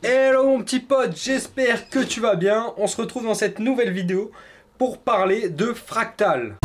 Hello mon petit pote, j'espère que tu vas bien. On se retrouve dans cette nouvelle vidéo pour parler de Fractal.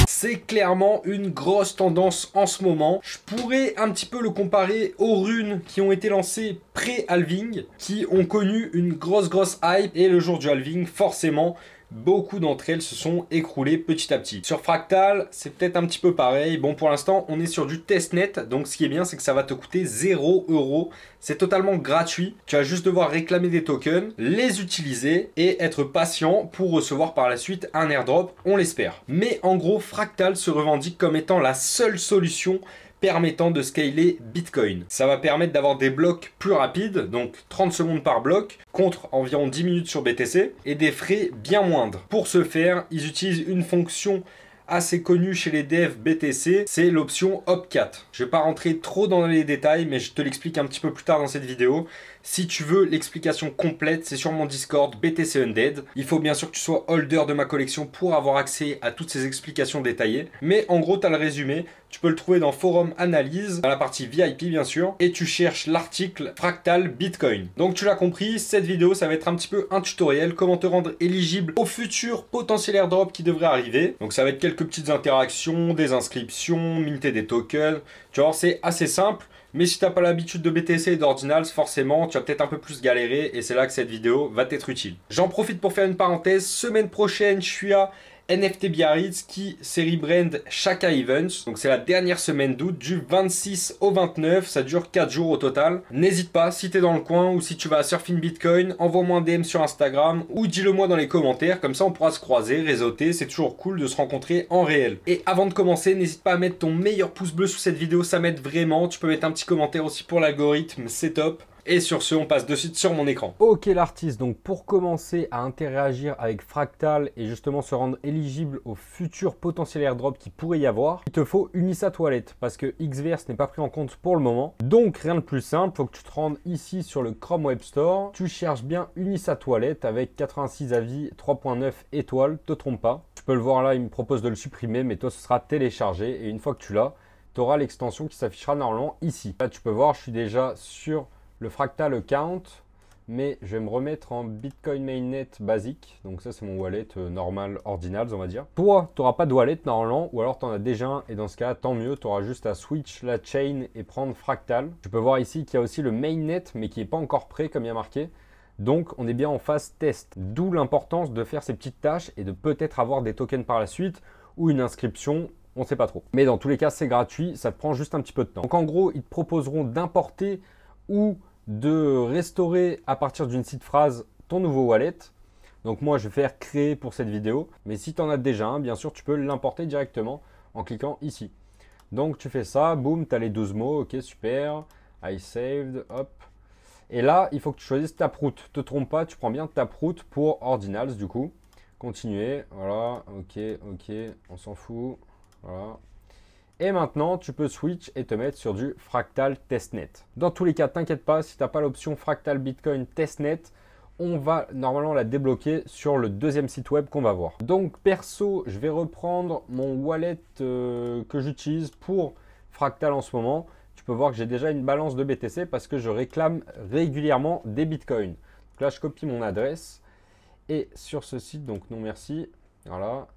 C'est clairement une grosse tendance en ce moment. Je pourrais un petit peu le comparer aux runes qui ont été lancées pré-halving, qui ont connu une grosse hype, et le jour du halving, forcément, beaucoup d'entre elles se sont écroulées petit à petit. Sur Fractal, c'est peut-être un petit peu pareil. Bon, pour l'instant, on est sur du testnet. Donc, ce qui est bien, c'est que ça va te coûter 0 €. C'est totalement gratuit. Tu vas juste devoir réclamer des tokens, les utiliser et être patient pour recevoir par la suite un airdrop, on l'espère. Mais en gros, Fractal se revendique comme étant la seule solution permettant de scaler Bitcoin. Ça va permettre d'avoir des blocs plus rapides, donc 30 secondes par bloc, contre environ 10 minutes sur BTC, et des frais bien moindres. Pour ce faire, ils utilisent une fonction assez connue chez les devs BTC, c'est l'option Opcat. Je ne vais pas rentrer trop dans les détails, mais je te l'explique un petit peu plus tard dans cette vidéo. Si tu veux l'explication complète, c'est sur mon Discord BTC Undead. Il faut bien sûr que tu sois holder de ma collection pour avoir accès à toutes ces explications détaillées. Mais en gros, tu as le résumé. Tu peux le trouver dans Forum Analyse, dans la partie VIP bien sûr. Et tu cherches l'article Fractal Bitcoin. Donc tu l'as compris, cette vidéo, ça va être un petit peu un tutoriel. Comment te rendre éligible au futur potentiel airdrop qui devrait arriver. Donc ça va être quelques petites interactions, des inscriptions, minter des tokens. Tu vois, c'est assez simple. Mais si tu n'as pas l'habitude de BTC et d'Ordinals, forcément, tu vas peut-être un peu plus galérer et c'est là que cette vidéo va t'être utile. J'en profite pour faire une parenthèse. Semaine prochaine, je suis à NFT Biarritz qui se rebrand Chaka Events. Donc c'est la dernière semaine d'août du 26 au 29. Ça dure 4 jours au total. N'hésite pas, si tu es dans le coin ou si tu vas à Surfing Bitcoin, envoie-moi un DM sur Instagram ou dis-le moi dans les commentaires. Comme ça on pourra se croiser, réseauter. C'est toujours cool de se rencontrer en réel. Et avant de commencer, n'hésite pas à mettre ton meilleur pouce bleu sous cette vidéo. Ça m'aide vraiment. Tu peux mettre un petit commentaire aussi pour l'algorithme. C'est top. Et sur ce, on passe de suite sur mon écran. Ok l'artiste, donc pour commencer à interagir avec Fractal et justement se rendre éligible au futur potentiel airdrop qui pourrait y avoir, il te faut Unisat Wallet parce que Xverse n'est pas pris en compte pour le moment. Donc rien de plus simple, il faut que tu te rendes ici sur le Chrome Web Store. Tu cherches bien Unisat Wallet avec 86 avis, 3.9 étoiles, te trompe pas. Tu peux le voir là, il me propose de le supprimer, mais toi ce sera téléchargé et une fois que tu l'as, tu auras l'extension qui s'affichera normalement ici. Là tu peux voir, je suis déjà sur le Fractal account, mais je vais me remettre en Bitcoin Mainnet basique. Donc ça, c'est mon wallet normal, ordinals, on va dire. Toi, tu n'auras pas de wallet normalement, ou alors tu en as déjà un, et dans ce cas, tant mieux, tu auras juste à switch la chain et prendre Fractal. Tu peux voir ici qu'il y a aussi le Mainnet, mais qui n'est pas encore prêt, comme il y a marqué. Donc, on est bien en phase test. D'où l'importance de faire ces petites tâches et de peut-être avoir des tokens par la suite, ou une inscription, on ne sait pas trop. Mais dans tous les cas, c'est gratuit, ça te prend juste un petit peu de temps. Donc en gros, ils te proposeront d'importer ou de restaurer à partir d'une seed phrase ton nouveau wallet. Donc moi je vais faire créer pour cette vidéo, mais si tu en as déjà un, bien sûr tu peux l'importer directement en cliquant ici. Donc tu fais ça, boum, tu as les 12 mots, ok super, I saved, hop. Et là il faut que tu choisisses Taproot, te trompe pas, tu prends bien Taproot pour Ordinals du coup. Continuer, voilà, ok, on s'en fout, voilà. Et maintenant, tu peux switch et te mettre sur du Fractal Testnet. Dans tous les cas, t'inquiète pas, si tu n'as pas l'option Fractal Bitcoin Testnet, on va normalement la débloquer sur le deuxième site web qu'on va voir. Donc perso, je vais reprendre mon wallet que j'utilise pour Fractal en ce moment. Tu peux voir que j'ai déjà une balance de BTC parce que je réclame régulièrement des Bitcoins. Donc là, je copie mon adresse et sur ce site, donc non merci, voilà,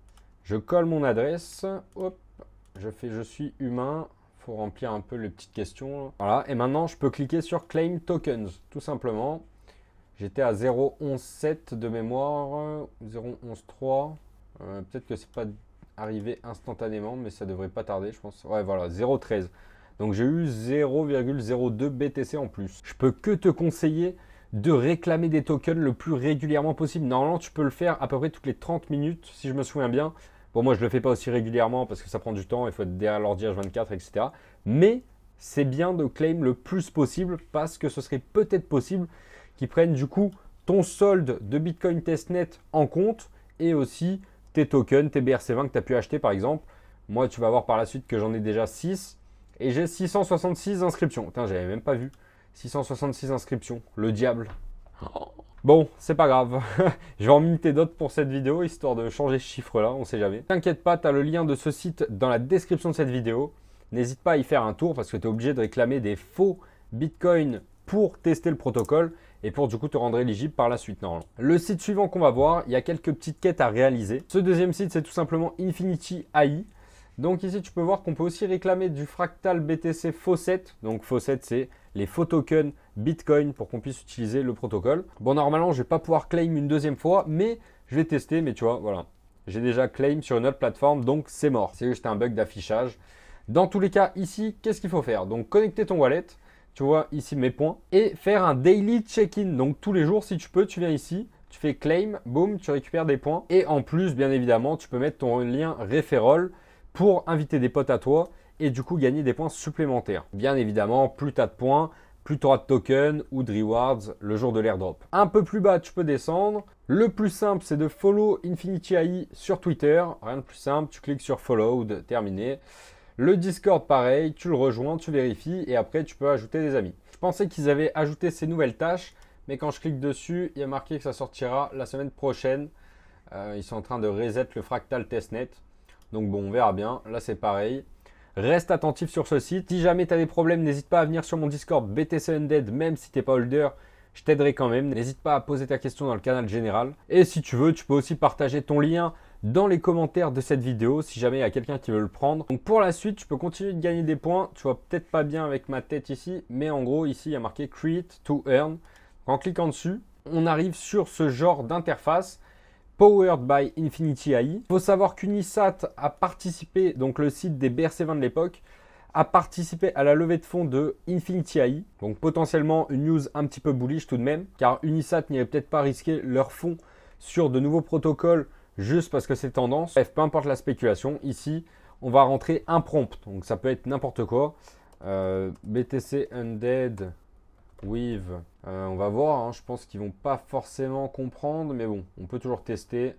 je colle mon adresse, hop. Je suis humain, il faut remplir un peu les petites questions. Voilà, et maintenant je peux cliquer sur Claim Tokens, tout simplement. J'étais à 0.11.7 de mémoire, 0.11.3. Peut-être que c'est pas arrivé instantanément, mais ça devrait pas tarder, je pense. Ouais, voilà, 0.13. Donc j'ai eu 0,02 BTC en plus. Je peux que te conseiller de réclamer des tokens le plus régulièrement possible. Normalement, tu peux le faire à peu près toutes les 30 minutes, si je me souviens bien. Bon, moi, je ne le fais pas aussi régulièrement parce que ça prend du temps, il faut être derrière l'ordi H24, etc. Mais c'est bien de claim le plus possible parce que ce serait peut-être possible qu'ils prennent du coup ton solde de Bitcoin Testnet en compte et aussi tes tokens, tes BRC20 que tu as pu acheter par exemple. Moi, tu vas voir par la suite que j'en ai déjà 6 et j'ai 666 inscriptions. Putain, j'avais même pas vu. 666 inscriptions, le diable. Bon, c'est pas grave. Je vais en minter d'autres pour cette vidéo, histoire de changer ce chiffre-là, on sait jamais. T'inquiète pas, tu as le lien de ce site dans la description de cette vidéo. N'hésite pas à y faire un tour parce que tu es obligé de réclamer des faux bitcoins pour tester le protocole et pour du coup te rendre éligible par la suite normalement. Le site suivant qu'on va voir, il y a quelques petites quêtes à réaliser. Ce deuxième site, c'est tout simplement Infinity AI. Donc ici, tu peux voir qu'on peut aussi réclamer du fractal BTC Faucet. Donc Faucet, c'est les faux tokens Bitcoin pour qu'on puisse utiliser le protocole. Bon, normalement, je ne vais pas pouvoir claim une deuxième fois, mais je vais tester. Mais tu vois, voilà, j'ai déjà claim sur une autre plateforme, donc c'est mort. C'est juste un bug d'affichage. Dans tous les cas, ici, qu'est-ce qu'il faut faire? Donc connecter ton wallet. Tu vois ici mes points et faire un daily check-in. Donc tous les jours, si tu peux, tu viens ici. Tu fais claim, boum, tu récupères des points. Et en plus, bien évidemment, tu peux mettre ton lien referral pour inviter des potes à toi et du coup gagner des points supplémentaires. Bien évidemment, plus tu as de points, plus tu auras de tokens ou de rewards le jour de l'airdrop. Un peu plus bas, tu peux descendre. Le plus simple, c'est de follow Infinity AI sur Twitter. Rien de plus simple, tu cliques sur follow, terminé. Le Discord, pareil, tu le rejoins, tu vérifies et après, tu peux ajouter des amis. Je pensais qu'ils avaient ajouté ces nouvelles tâches, mais quand je clique dessus, il y a marqué que ça sortira la semaine prochaine. Ils sont en train de reset le fractal testnet. Donc bon, on verra bien. Là, c'est pareil. Reste attentif sur ce site. Si jamais tu as des problèmes, n'hésite pas à venir sur mon Discord BTC Undead, même si tu n'es pas holder. Je t'aiderai quand même. N'hésite pas à poser ta question dans le canal général. Et si tu veux, tu peux aussi partager ton lien dans les commentaires de cette vidéo si jamais il y a quelqu'un qui veut le prendre. Donc pour la suite, tu peux continuer de gagner des points. Tu vois peut-être pas bien avec ma tête ici, mais en gros, ici, il y a marqué Create to Earn. En cliquant dessus, on arrive sur ce genre d'interface. Powered by Infinity AI. Il faut savoir qu'Unisat a participé, donc le site des BRC20 de l'époque, a participé à la levée de fonds de Infinity AI. Donc potentiellement une news un petit peu bullish tout de même, car Unisat n'irait peut-être pas risquer leurs fonds sur de nouveaux protocoles juste parce que c'est tendance. Bref, peu importe la spéculation, ici on va rentrer un prompt, donc ça peut être n'importe quoi. BTC Undead with, on va voir, hein, je pense qu'ils vont pas forcément comprendre, mais bon, on peut toujours tester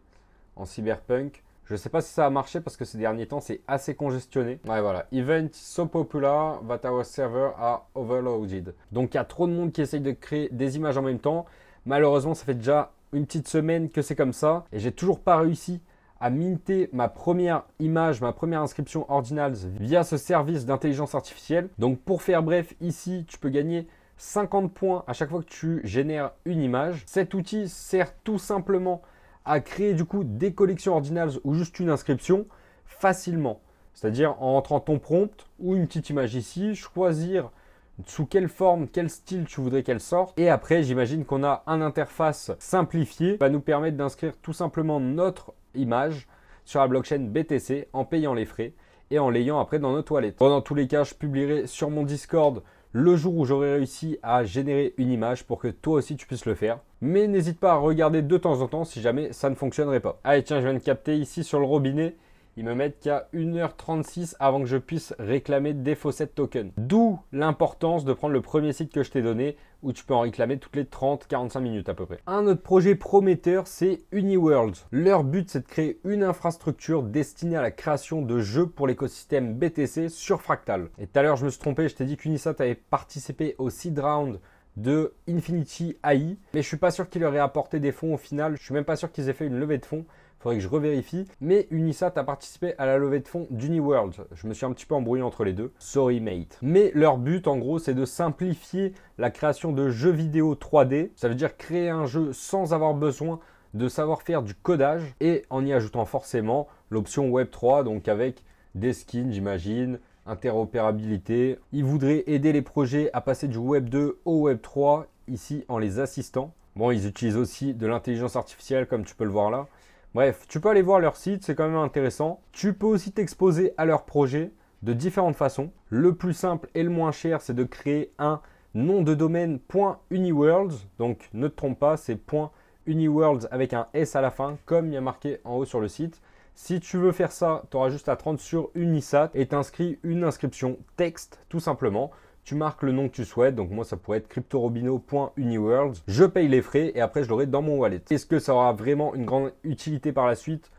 en cyberpunk. Je ne sais pas si ça a marché parce que ces derniers temps, c'est assez congestionné. Ouais, voilà. Event so popular that our server are overloaded. Donc, il y a trop de monde qui essaye de créer des images en même temps. Malheureusement, ça fait déjà une petite semaine que c'est comme ça. Et j'ai toujours pas réussi à minter ma première image, ma première inscription Ordinals via ce service d'intelligence artificielle. Donc, pour faire bref, ici, tu peux gagner 50 points à chaque fois que tu génères une image. Cet outil sert tout simplement à créer du coup des collections ordinals ou juste une inscription facilement. C'est-à-dire en entrant ton prompt ou une petite image ici, choisir sous quelle forme, quel style tu voudrais qu'elle sorte. Et après, j'imagine qu'on a un interface simplifié qui va nous permettre d'inscrire tout simplement notre image sur la blockchain BTC en payant les frais et en l'ayant après dans notre wallet. Bon, dans tous les cas, je publierai sur mon Discord le jour où j'aurai réussi à générer une image pour que toi aussi tu puisses le faire. Mais n'hésite pas à regarder de temps en temps si jamais ça ne fonctionnerait pas. Allez, tiens, je viens de capter ici sur le robinet. Ils me mettent qu'il y a 1h36 avant que je puisse réclamer des Faucet tokens. D'où l'importance de prendre le premier site que je t'ai donné où tu peux en réclamer toutes les 30-45 minutes à peu près. Un autre projet prometteur, c'est Uniworlds. Leur but, c'est de créer une infrastructure destinée à la création de jeux pour l'écosystème BTC sur Fractal. Et tout à l'heure, je me suis trompé, je t'ai dit qu'Unisat avait participé au seed round de Infinity AI, mais je suis pas sûr qu'il leur ait apporté des fonds au final. Je suis même pas sûr qu'ils aient fait une levée de fonds. Faudrait que je revérifie. Mais Unisat a participé à la levée de fonds d'Uniworlds. Je me suis un petit peu embrouillé entre les deux. Sorry mate. Mais leur but en gros c'est de simplifier la création de jeux vidéo 3D. Ça veut dire créer un jeu sans avoir besoin de savoir faire du codage et en y ajoutant forcément l'option Web3, donc avec des skins j'imagine, interopérabilité. Ils voudraient aider les projets à passer du Web 2 au Web 3 ici en les assistant. Bon, ils utilisent aussi de l'intelligence artificielle comme tu peux le voir là. Bref, tu peux aller voir leur site, c'est quand même intéressant. Tu peux aussi t'exposer à leur projet de différentes façons. Le plus simple et le moins cher, c'est de créer un nom de domaine .uniworlds. Donc ne te trompe pas, c'est .uniworlds avec un S à la fin, comme il y a marqué en haut sur le site. Si tu veux faire ça, tu auras juste à te rendre sur Unisat et t'inscris une inscription texte, tout simplement. Tu marques le nom que tu souhaites, donc moi ça pourrait être cryptorobino.uniworlds. Je paye les frais et après je l'aurai dans mon wallet. Est-ce que ça aura vraiment une grande utilité par la suite?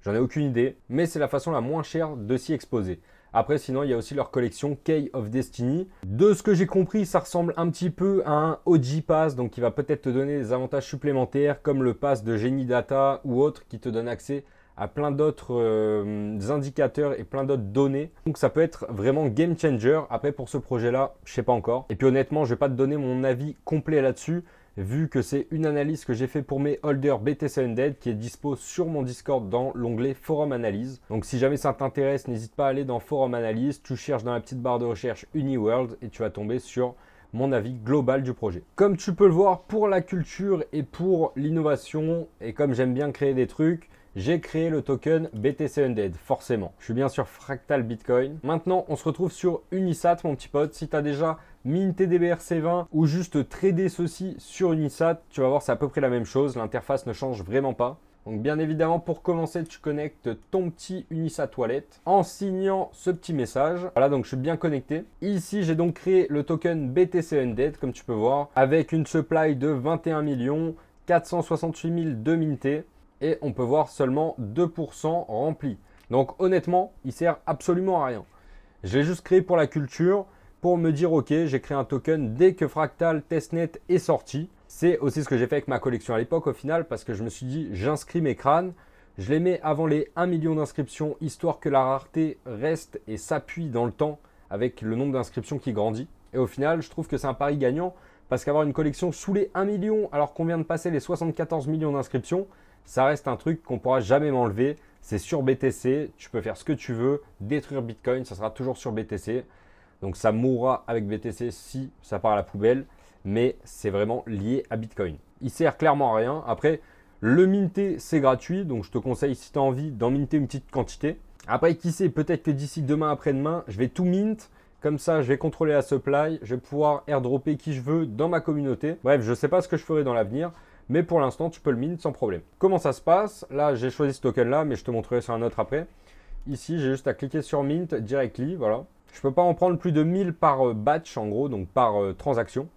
J'en ai aucune idée, mais c'est la façon la moins chère de s'y exposer. Après, sinon, il y a aussi leur collection Key of Destiny. De ce que j'ai compris, ça ressemble un petit peu à un OG Pass, donc qui va peut-être te donner des avantages supplémentaires, comme le pass de Genie Data ou autre, qui te donne accès à plein d'autres indicateurs et plein d'autres données. Donc ça peut être vraiment game changer. Après, pour ce projet-là, je sais pas encore. Et puis honnêtement, je vais pas te donner mon avis complet là-dessus, vu que c'est une analyse que j'ai fait pour mes holders BTC Undead qui est dispo sur mon Discord dans l'onglet Forum Analyse. Donc si jamais ça t'intéresse, n'hésite pas à aller dans Forum Analyse, tu cherches dans la petite barre de recherche UniWorld et tu vas tomber sur mon avis global du projet. Comme tu peux le voir, pour la culture et pour l'innovation, et comme j'aime bien créer des trucs, j'ai créé le token BTC Undead, forcément. Je suis bien sur Fractal Bitcoin. Maintenant, on se retrouve sur Unisat, mon petit pote. Si tu as déjà minté des BRC20 ou juste tradé ceci sur Unisat, tu vas voir, c'est à peu près la même chose. L'interface ne change vraiment pas. Donc bien évidemment, pour commencer, tu connectes ton petit Unisat Wallet en signant ce petit message. Voilà, donc je suis bien connecté. Ici, j'ai donc créé le token BTC Undead, comme tu peux voir, avec une supply de 21 468 000 de minté. Et on peut voir seulement 2% rempli. Donc honnêtement, il sert absolument à rien. Je l'ai juste créé pour la culture, pour me dire ok, j'ai créé un token dès que Fractal Testnet est sorti. C'est aussi ce que j'ai fait avec ma collection à l'époque au final, parce que je me suis dit j'inscris mes crânes, je les mets avant les 1 million d'inscriptions, histoire que la rareté reste et s'appuie dans le temps avec le nombre d'inscriptions qui grandit. Et au final, je trouve que c'est un pari gagnant, parce qu'avoir une collection sous les 1 million alors qu'on vient de passer les 74 millions d'inscriptions, ça reste un truc qu'on ne pourra jamais m'enlever. C'est sur BTC, tu peux faire ce que tu veux, détruire Bitcoin, ça sera toujours sur BTC. Donc ça mourra avec BTC si ça part à la poubelle, mais c'est vraiment lié à Bitcoin. Il sert clairement à rien. Après, le minter, c'est gratuit, donc je te conseille si tu as envie d'en minter une petite quantité. Après, qui sait, peut-être que d'ici demain après-demain, je vais tout mint. Comme ça, je vais contrôler la supply, je vais pouvoir airdropper qui je veux dans ma communauté. Bref, je ne sais pas ce que je ferai dans l'avenir. Mais pour l'instant, tu peux le mint sans problème. Comment ça se passe? Là, j'ai choisi ce token-là, mais je te montrerai sur un autre après. Ici, j'ai juste à cliquer sur Mint directly, voilà. Je ne peux pas en prendre plus de 1000 par batch, en gros, donc par transaction.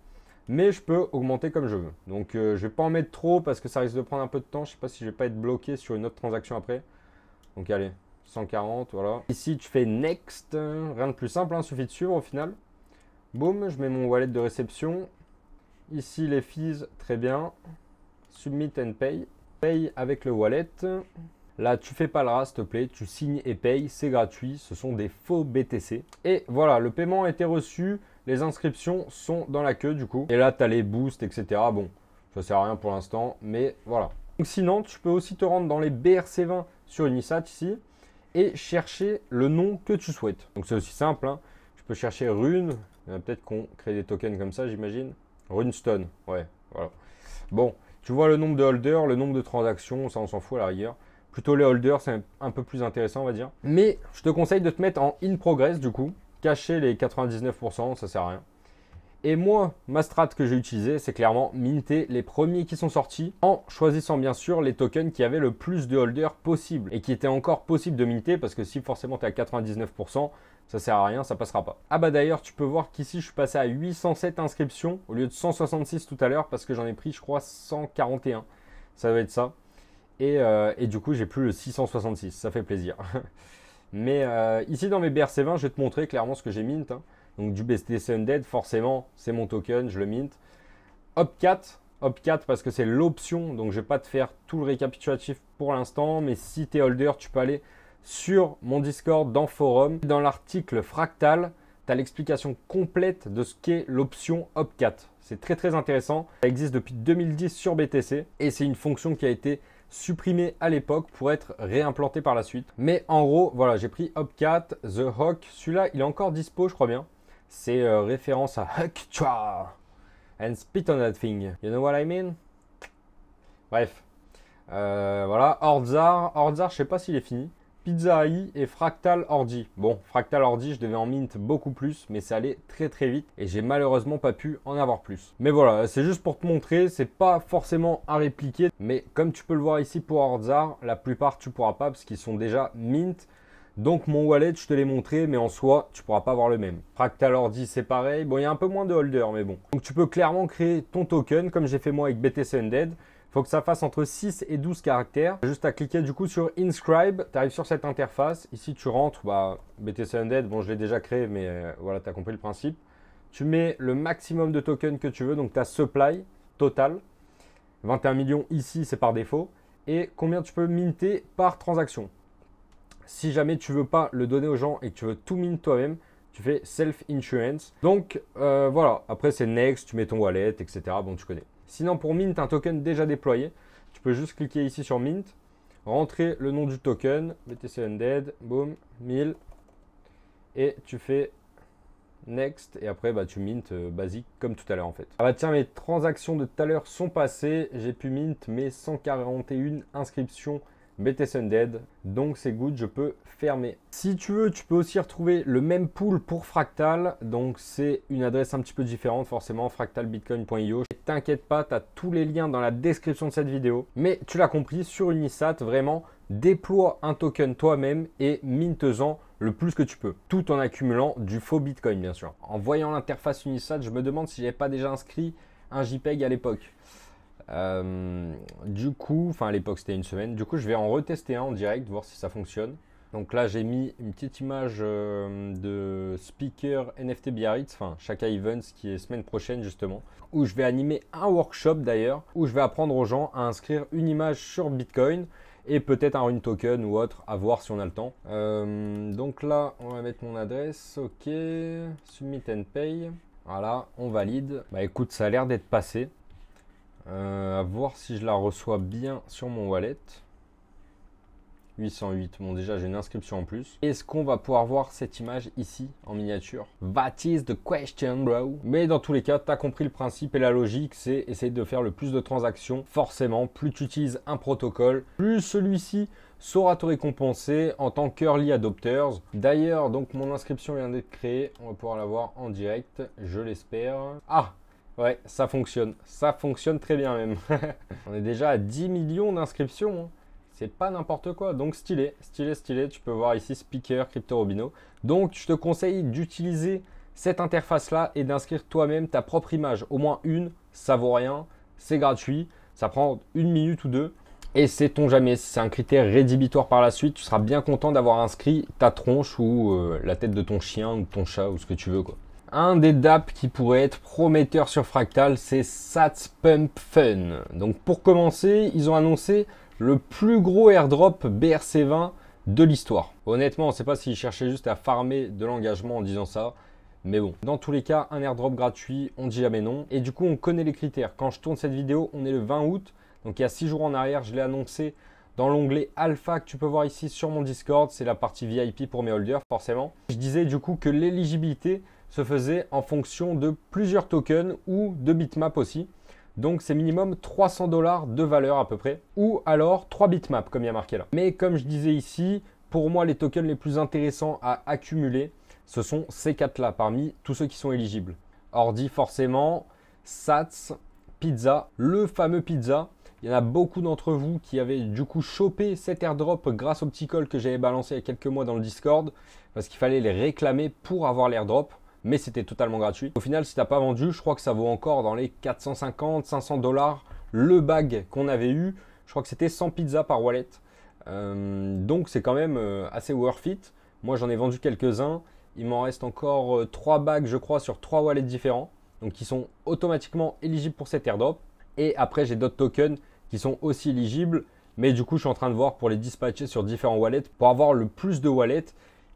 Mais je peux augmenter comme je veux. Donc, je ne vais pas en mettre trop parce que ça risque de prendre un peu de temps. Je ne sais pas si je ne vais pas être bloqué sur une autre transaction après. Donc, allez, 140, voilà. Ici, tu fais Next. Rien de plus simple, il suffit de suivre au final. Boum, je mets mon wallet de réception. Ici, les fees, très bien. Submit and pay. Paye avec le wallet. Là, tu fais pas le ras, s'il te plaît. Tu signes et payes. C'est gratuit. Ce sont des faux BTC. Et voilà, le paiement a été reçu. Les inscriptions sont dans la queue du coup. Et là, tu as les boosts, etc. Bon, ça sert à rien pour l'instant. Mais voilà. Donc, sinon, tu peux aussi te rendre dans les BRC20 sur Unisat ici. Et chercher le nom que tu souhaites. Donc, c'est aussi simple. Hein. Tu peux chercher Rune. Il y en a peut-être qu'on crée des tokens comme ça, j'imagine. Runestone. Ouais, voilà. Bon. Tu vois le nombre de holders, le nombre de transactions, ça on s'en fout à la rigueur. Plutôt les holders, c'est un peu plus intéressant on va dire. Mais je te conseille de te mettre en in progress du coup. Cacher les 99%, ça sert à rien. Et moi, ma strat que j'ai utilisée, c'est clairement minter les premiers qui sont sortis en choisissant bien sûr les tokens qui avaient le plus de holders possible et qui étaient encore possible de minter parce que si forcément tu es à 99%, ça sert à rien, ça passera pas. Ah bah d'ailleurs, tu peux voir qu'ici je suis passé à 807 inscriptions au lieu de 166 tout à l'heure parce que j'en ai pris je crois 141. Ça doit être ça. Et du coup, j'ai plus le 666, ça fait plaisir. Mais ici dans mes BRC20, je vais te montrer clairement ce que j'ai mint. Hein. Donc du BTC Undead, forcément, c'est mon token, je le mint. Op4 parce que c'est l'option, donc je ne vais pas te faire tout le récapitulatif pour l'instant, mais si tu es holder, tu peux aller sur mon Discord dans Forum. Dans l'article Fractal, tu as l'explication complète de ce qu'est l'option Op4. C'est très très intéressant. Ça existe depuis 2010 sur BTC et c'est une fonction qui a été supprimée à l'époque pour être réimplantée par la suite. Mais en gros, voilà, j'ai pris Op4, The Hawk. Celui-là, il est encore dispo, je crois bien. C'est référence à Huck Chua and spit on that thing. You know what I mean? Bref. Voilà. Ordzar, je sais pas s'il est fini. Pizza AI et Fractal Ordi. Bon, Fractal Ordi, je devais en mint beaucoup plus, mais ça allait très très vite et j'ai malheureusement pas pu en avoir plus. Mais voilà, c'est juste pour te montrer, c'est pas forcément à répliquer, mais comme tu peux le voir ici pour Ordzar, la plupart tu pourras pas parce qu'ils sont déjà mint. Donc mon wallet, je te l'ai montré, mais en soi, tu pourras pas avoir le même. Fractal Ordi, c'est pareil. Bon, il y a un peu moins de holders, mais bon. Donc tu peux clairement créer ton token, comme j'ai fait moi avec BTC Undead. faut que ça fasse entre 6 et 12 caractères. Juste à cliquer du coup sur Inscribe, tu arrives sur cette interface. Ici, tu rentres, BTC Undead, bon, je l'ai déjà créé, mais voilà, tu as compris le principe. Tu mets le maximum de tokens que tu veux, donc tu as supply total. 21 millions ici, c'est par défaut. Et combien tu peux minter par transaction. Si jamais tu veux pas le donner aux gens et que tu veux tout mint toi-même, tu fais self-insurance. Donc voilà, après c'est next, tu mets ton wallet, etc. Bon, tu connais. Sinon, pour mint un token déjà déployé, tu peux juste cliquer ici sur mint, rentrer le nom du token, BTC Undead, boum, 1000, et tu fais next, et après tu mint basique comme tout à l'heure en fait. Ah bah tiens, mes transactions de tout à l'heure sont passées, j'ai pu mint mes 141 inscriptions BTC Undead, donc c'est good, je peux fermer. Si tu veux, tu peux aussi retrouver le même pool pour Fractal, donc c'est une adresse un petit peu différente forcément, fractalbitcoin.io. T'inquiète pas, tu as tous les liens dans la description de cette vidéo, mais tu l'as compris, sur Unisat, vraiment, déploie un token toi-même et minte-en le plus que tu peux, tout en accumulant du faux Bitcoin bien sûr. En voyant l'interface Unisat, je me demande si j'avais pas déjà inscrit un JPEG à l'époque. Du coup, à l'époque c'était une semaine, du coup je vais en retester un en direct, voir si ça fonctionne. Donc là j'ai mis une petite image de speaker NFT Biarritz, Shaka Events qui est semaine prochaine justement, où je vais animer un workshop d'ailleurs, où je vais apprendre aux gens à inscrire une image sur Bitcoin et peut-être un rune token ou autre, à voir si on a le temps. Donc là on va mettre mon adresse, ok, submit and pay, voilà, on valide. Bah écoute, ça a l'air d'être passé. À voir si je la reçois bien sur mon wallet. 808, bon déjà j'ai une inscription en plus. Est-ce qu'on va pouvoir voir cette image ici en miniature? That is the question bro. Mais dans tous les cas, tu as compris le principe et la logique, c'est essayer de faire le plus de transactions. Forcément, plus tu utilises un protocole, plus celui-ci saura te récompenser en tant qu'early adopters. D'ailleurs, donc mon inscription vient d'être créée, on va pouvoir la voir en direct, je l'espère. Ah! Ouais, ça fonctionne très bien même. On est déjà à 10 millions d'inscriptions, hein. C'est pas n'importe quoi, donc stylé, tu peux voir ici Speaker, Crypto Robino. Donc je te conseille d'utiliser cette interface là et d'inscrire toi-même ta propre image, au moins une, ça vaut rien, c'est gratuit, ça prend 1 minute ou 2. Et sait-on jamais, si c'est un critère rédhibitoire par la suite, tu seras bien content d'avoir inscrit ta tronche ou la tête de ton chien ou de ton chat ou ce que tu veux quoi. Un des dApps qui pourrait être prometteur sur Fractal, c'est Sats Pump Fun. Donc pour commencer, ils ont annoncé le plus gros airdrop BRC20 de l'histoire. Honnêtement, on ne sait pas s'ils cherchaient juste à farmer de l'engagement en disant ça. Mais bon, dans tous les cas, un airdrop gratuit, on ne dit jamais non. Et du coup, on connaît les critères. Quand je tourne cette vidéo, on est le 20 août. Donc il y a 6 jours en arrière, je l'ai annoncé dans l'onglet Alpha que tu peux voir ici sur mon Discord. C'est la partie VIP pour mes holders, forcément. Je disais du coup que l'éligibilité se faisait en fonction de plusieurs tokens ou de bitmap aussi. Donc c'est minimum 300 $ de valeur à peu près, ou alors 3 bitmaps comme il y a marqué là. Mais comme je disais ici, pour moi les tokens les plus intéressants à accumuler, ce sont ces 4 là parmi tous ceux qui sont éligibles. Ordi forcément, Sats, Pizza, le fameux Pizza. Il y en a beaucoup d'entre vous qui avaient du coup chopé cet airdrop grâce au petit call que j'avais balancé il y a quelques mois dans le Discord, parce qu'il fallait les réclamer pour avoir l'airdrop. Mais c'était totalement gratuit. Au final, si tu n'as pas vendu, je crois que ça vaut encore dans les 450-500 $ le bag qu'on avait eu. Je crois que c'était 100 pizzas par wallet. Donc c'est quand même assez worth it. Moi j'en ai vendu quelques-uns. Il m'en reste encore 3 bags je crois sur 3 wallets différents. Donc qui sont automatiquement éligibles pour cet airdrop. Et après j'ai d'autres tokens qui sont aussi éligibles. Mais du coup je suis en train de voir pour les dispatcher sur différents wallets pour avoir le plus de wallets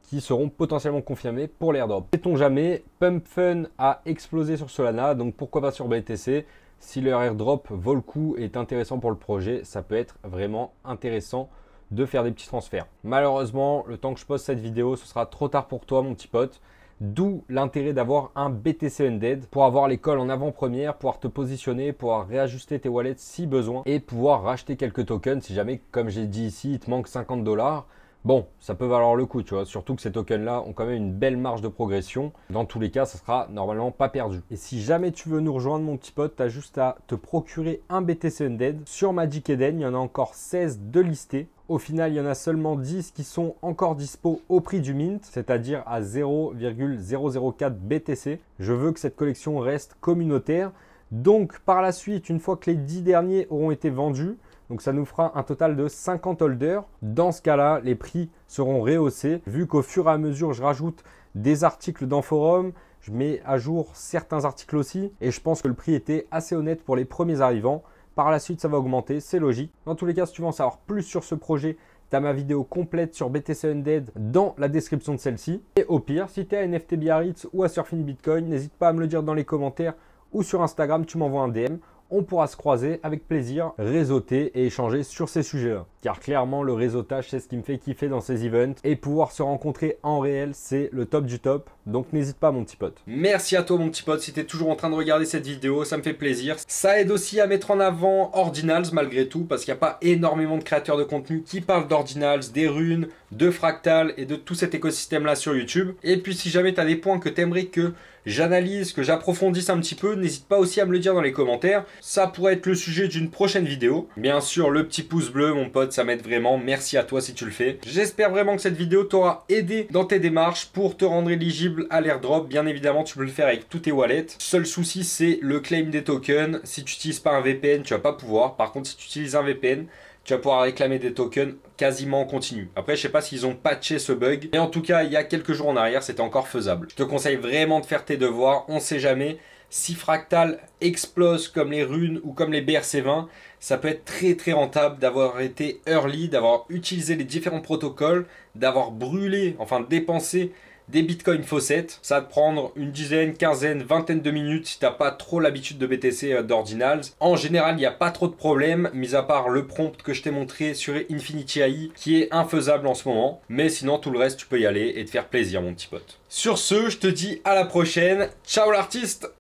qui seront potentiellement confirmés pour l'airdrop. Sait-on jamais, Pump Fun a explosé sur Solana, donc pourquoi pas sur BTC. Si leur airdrop vaut le coup et est intéressant pour le projet, ça peut être vraiment intéressant de faire des petits transferts. Malheureusement, le temps que je poste cette vidéo, ce sera trop tard pour toi mon petit pote. D'où l'intérêt d'avoir un BTC Undead pour avoir les calls en avant-première, pouvoir te positionner, pouvoir réajuster tes wallets si besoin et pouvoir racheter quelques tokens si jamais, comme j'ai dit ici, il te manque 50 $. Bon, ça peut valoir le coup, tu vois, surtout que ces tokens-là ont quand même une belle marge de progression. Dans tous les cas, ça sera normalement pas perdu. Et si jamais tu veux nous rejoindre, mon petit pote, tu as juste à te procurer un BTC Undead. Sur Magic Eden, il y en a encore 16 de listés. Au final, il y en a seulement 10 qui sont encore dispo au prix du mint, c'est-à-dire à 0,004 BTC. Je veux que cette collection reste communautaire. Donc par la suite, une fois que les 10 derniers auront été vendus, donc ça nous fera un total de 50 holders. Dans ce cas-là, les prix seront rehaussés. Vu qu'au fur et à mesure, je rajoute des articles dans forum, je mets à jour certains articles aussi. Et je pense que le prix était assez honnête pour les premiers arrivants. Par la suite, ça va augmenter, c'est logique. Dans tous les cas, si tu veux en savoir plus sur ce projet, tu as ma vidéo complète sur BTC Undead dans la description de celle-ci. Et au pire, si tu es à NFT Biarritz ou à Surfing Bitcoin, n'hésite pas à me le dire dans les commentaires ou sur Instagram, tu m'envoies un DM. On pourra se croiser avec plaisir, réseauter et échanger sur ces sujets-là. Car clairement, le réseautage, c'est ce qui me fait kiffer dans ces events. Et pouvoir se rencontrer en réel, c'est le top du top. Donc n'hésite pas, mon petit pote. Merci à toi, mon petit pote, si tu es toujours en train de regarder cette vidéo, ça me fait plaisir. Ça aide aussi à mettre en avant Ordinals malgré tout, parce qu'il n'y a pas énormément de créateurs de contenu qui parlent d'Ordinals, des runes, de Fractal et de tout cet écosystème-là sur YouTube. Et puis si jamais tu as des points que tu aimerais que j'analyse, que j'approfondisse un petit peu, n'hésite pas aussi à me le dire dans les commentaires. Ça pourrait être le sujet d'une prochaine vidéo. Bien sûr, le petit pouce bleu, mon pote, ça m'aide vraiment. Merci à toi si tu le fais. J'espère vraiment que cette vidéo t'aura aidé dans tes démarches pour te rendre éligible à l'airdrop. Bien évidemment, tu peux le faire avec tous tes wallets. Seul souci, c'est le claim des tokens. Si tu n'utilises pas un VPN, tu vas pas pouvoir. Par contre, si tu utilises un VPN, tu vas pouvoir réclamer des tokens quasiment en continu. Après, je sais pas s'ils ont patché ce bug. Mais en tout cas, il y a quelques jours en arrière, c'était encore faisable. Je te conseille vraiment de faire tes devoirs. On sait jamais. Si Fractal explose comme les runes ou comme les BRC20, ça peut être très très rentable d'avoir été early, d'avoir utilisé les différents protocoles, d'avoir brûlé, enfin dépensé des bitcoins faucets. Ça va te prendre une dizaine, quinzaine, vingtaine de minutes si tu n'as pas trop l'habitude de BTC d'Ordinals. En général, il n'y a pas trop de problèmes, mis à part le prompt que je t'ai montré sur Infinity AI qui est infaisable en ce moment. Mais sinon, tout le reste, tu peux y aller et te faire plaisir, mon petit pote. Sur ce, je te dis à la prochaine. Ciao l'artiste!